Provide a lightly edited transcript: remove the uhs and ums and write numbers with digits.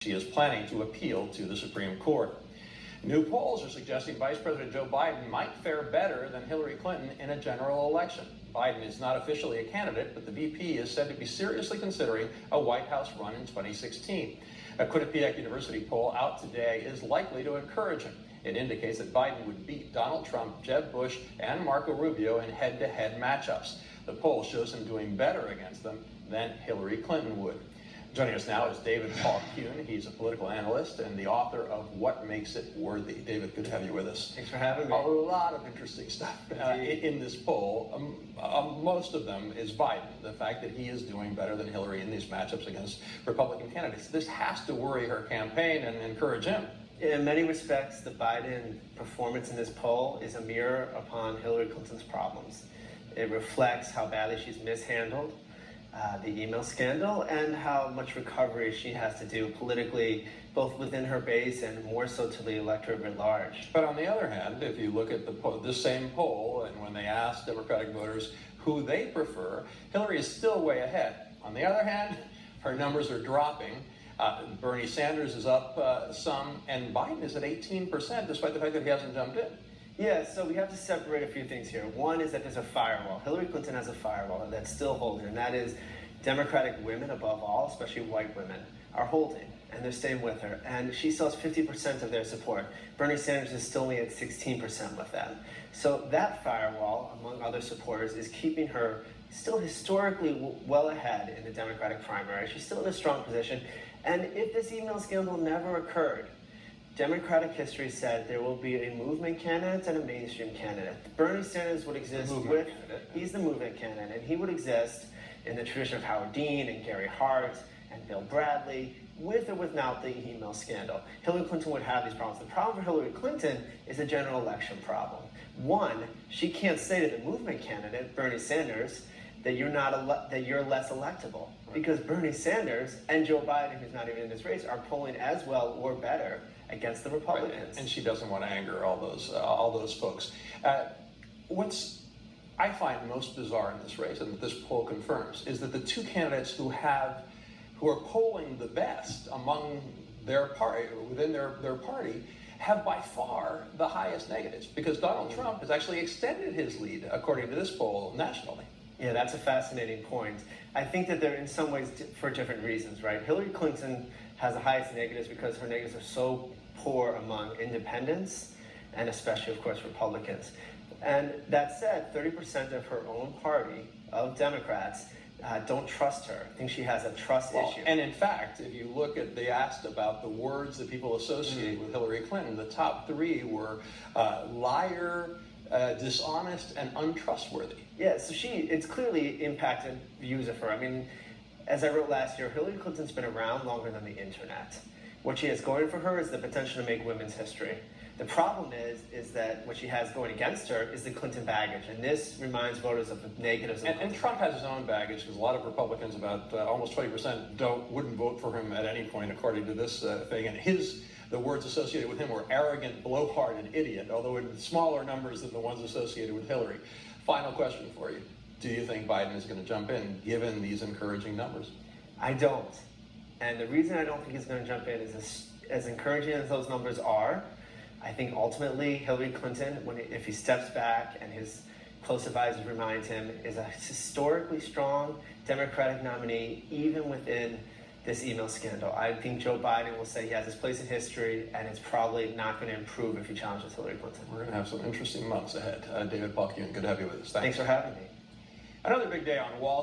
She is planning to appeal to the Supreme Court. New polls are suggesting Vice President Joe Biden might fare better than Hillary Clinton in a general election. Biden is not officially a candidate, but the VP is said to be seriously considering a White House run in 2016. A Quinnipiac University poll out today is likely to encourage him. It indicates that Biden would beat Donald Trump, Jeb Bush, and Marco Rubio in head-to-head matchups. The poll shows him doing better against them than Hillary Clinton would. Joining us now is Paul Kuhn. He's a political analyst and the author of What Makes It Worthy. David, good to have you with us. Thanks for having me. A lot of interesting stuff in this poll. Most of them is Biden, the fact that he is doing better than Hillary in these matchups against Republican candidates. This has to worry her campaign and encourage him. In many respects, the Biden performance in this poll is a mirror upon Hillary Clinton's problems. It reflects how badly she's mishandled the email scandal and how much recovery she has to do politically, both within her base and more so to the electorate at large. But on the other hand, if you look at this same poll, and when they ask Democratic voters who they prefer, Hillary is still way ahead. On the other hand, her numbers are dropping. Bernie Sanders is up some, and Biden is at 18%, despite the fact that he hasn't jumped in. Yeah, so we have to separate a few things here. One is that there's a firewall. Hillary Clinton has a firewall that's still holding, and that is Democratic women, above all, especially white women, are holding, and they're staying with her. And she still has 50% of their support. Bernie Sanders is still only at 16% with them. So that firewall, among other supporters, is keeping her still historically well ahead in the Democratic primary. She's still in a strong position. And if this email scandal never occurred, Democratic history said there will be a movement candidate and a mainstream candidate. Bernie Sanders would exist he's the movement candidate, and he would exist in the tradition of Howard Dean and Gary Hart and Bill Bradley, with or without the email scandal. Hillary Clinton would have these problems. The problem for Hillary Clinton is a general election problem. One, she can't say to the movement candidate, Bernie Sanders, that you're less electable, because Bernie Sanders and Joe Biden, who's not even in this race, are polling as well or better against the Republicans. Right. And she doesn't want to anger all those folks. What's I find most bizarre in this race, and that this poll confirms, is that the two candidates who are polling the best among their party, within their party, have by far the highest negatives, because Donald Trump has actually extended his lead, according to this poll, nationally. Yeah, that's a fascinating point. I think that they're in some ways for different reasons, right? Hillary Clinton has the highest negatives because her negatives are so poor among independents and especially, of course, Republicans. And that said, 30% of her own party, of Democrats, don't trust her. I think she has a trust issue. And in fact, if you look at, they asked about the words that people associate with Hillary Clinton, the top three were liar, dishonest, and untrustworthy. Yeah, so it's clearly impacted views of her. I mean, as I wrote last year, Hillary Clinton's been around longer than the internet. What she has going for her is the potential to make women's history. The problem is that what she has going against her is the Clinton baggage, and this reminds voters of the negatives of and Trump has his own baggage, because a lot of Republicans, about almost 20%, wouldn't vote for him at any point, according to this thing. And the words associated with him were arrogant, blowhard, and idiot, although in smaller numbers than the ones associated with Hillary. Final question for you. Do you think Biden is going to jump in, given these encouraging numbers? I don't. And the reason I don't think he's going to jump in is as encouraging as those numbers are, I think ultimately Hillary Clinton, if he steps back and his close advisors remind him, is a historically strong Democratic nominee, even within this email scandal. I think Joe Biden will say he has his place in history, and it's probably not going to improve if he challenges Hillary Clinton. We're going to have some interesting months ahead. Paul Kuhn, good to have you with us. Thanks for having me. Another big day on Wall